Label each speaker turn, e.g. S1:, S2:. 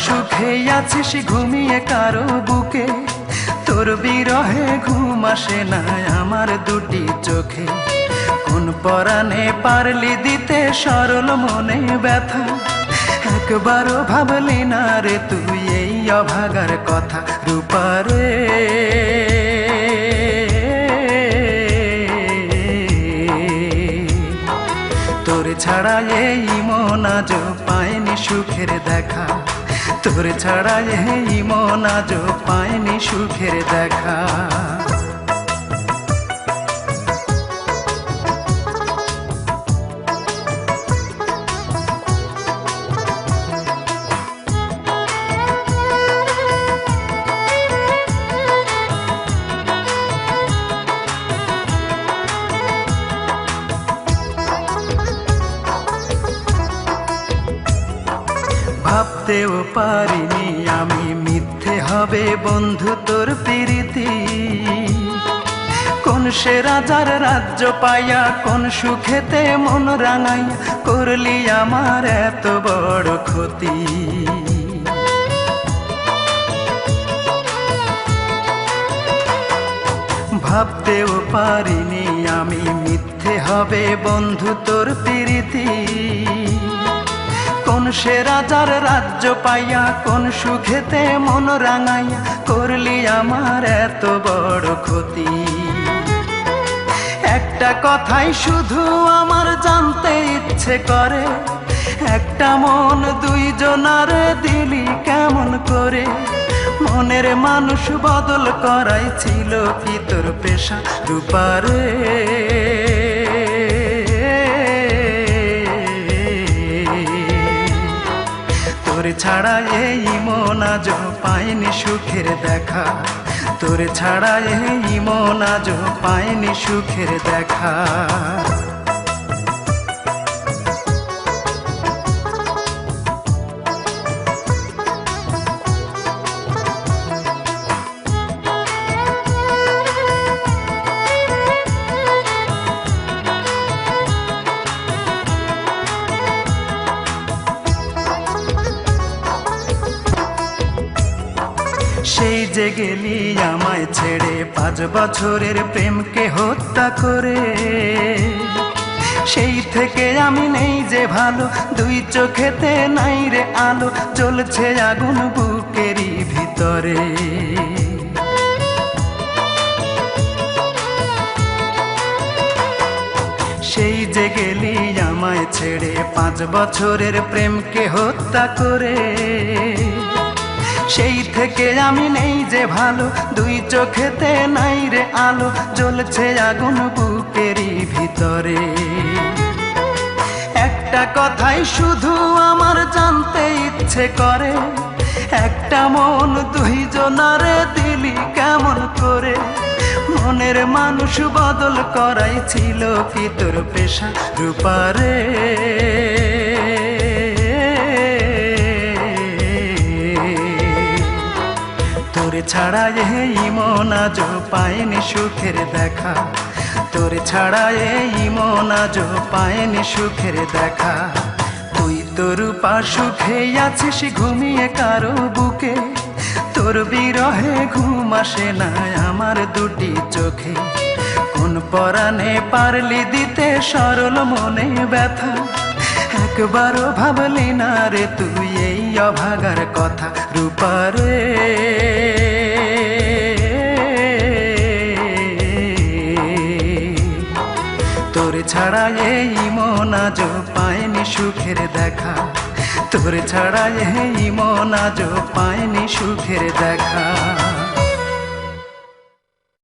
S1: সুখে আছিস ঘুমিয়ে কারো বুকে, তোর বিরহে ঘুম আসে না আমার দুটি চোখে। কোন পরাণে পারলি দিতে সরল মনে ব্যথা, একবারও ভাবলি না রে তুই এই অভাগার কথা। রূপারে তোর ছাড়া এই মন আজ পায়নি সুখের দেখা, তোর ছাড়া এই মন আজ পায়নি সুখের দেখা। ভাবতেও পারিনি আমি মিথ্যে হবে বন্ধু তোর প্রীতি। কোন সে রাজার রাজ্য পাইয়া কোন সুখেতে মন রাঙাইয়া করলি আমার এত বড় ক্ষতি। ভাবতেও পারিনি আমি মিথ্যে হবে বন্ধু তোর প্রীতি। কোন সে রাজার রাজ্য পাইয়া কোন সুখেতে মন রাঙাইয়া করলি আমার এত বড় ক্ষতি। একটা কথাই শুধু আমার জানতে ইচ্ছে করে, একটা মন দুইজনার দিলি কেমন করে। মনের মানুষ বদল করাই ছিল কি তোর পেশা। রূপারে তোর ছাড়া এই মন আজ পায়নি সুখের দেখা, তোর ছাড়া এই মন আজ পায়নি সুখের দেখা। সেই যে গেলি আমায় ছেড়ে 5 বছরের প্রেমকে হত্যা করে, সেই থেকে আমি নেই যে ভালো, দুই চোখেতে নাই রে আলো, জ্বলছে আগুন বুকেরই ভিতরে। সেই যে গেলি আমায় ছেড়ে 5 বছরের প্রেমকে হত্যা করে, সেই থেকে আমি নেই যে ভালো, দুই চোখেতে নাই রে আলো, জ্বলছে আগুন বুকেরই ভিতরে। একটা কথাই শুধু আমার জানতে ইচ্ছে করে, একটা মন দুইজনারে দিলি কেমন করে। মনের মানুষ বদল করাই ছিল কি তোর পেশা। রূপারে তোর ছাড়া এই মন আজ পায়নি সুখের দেখা, তোর ছাড়া এই মন আজ পায়নি সুখের দেখা। তুই তোর সুখে আছিস ঘুমিয়ে কারো বুকে, তোর বিরহে ঘুম আসে না আমার দুটি চোখে। কোন পরাণে পারলি দিতে সরল মনে ব্যথা, একবারও ভাবলি না রে তুই এই অভাগার কথা। রূপারে তোর ছাড়া এই মন আজ পায়নি সুখের দেখা, তোর ছাড়া এই মন আজ পায়নি সুখের দেখা।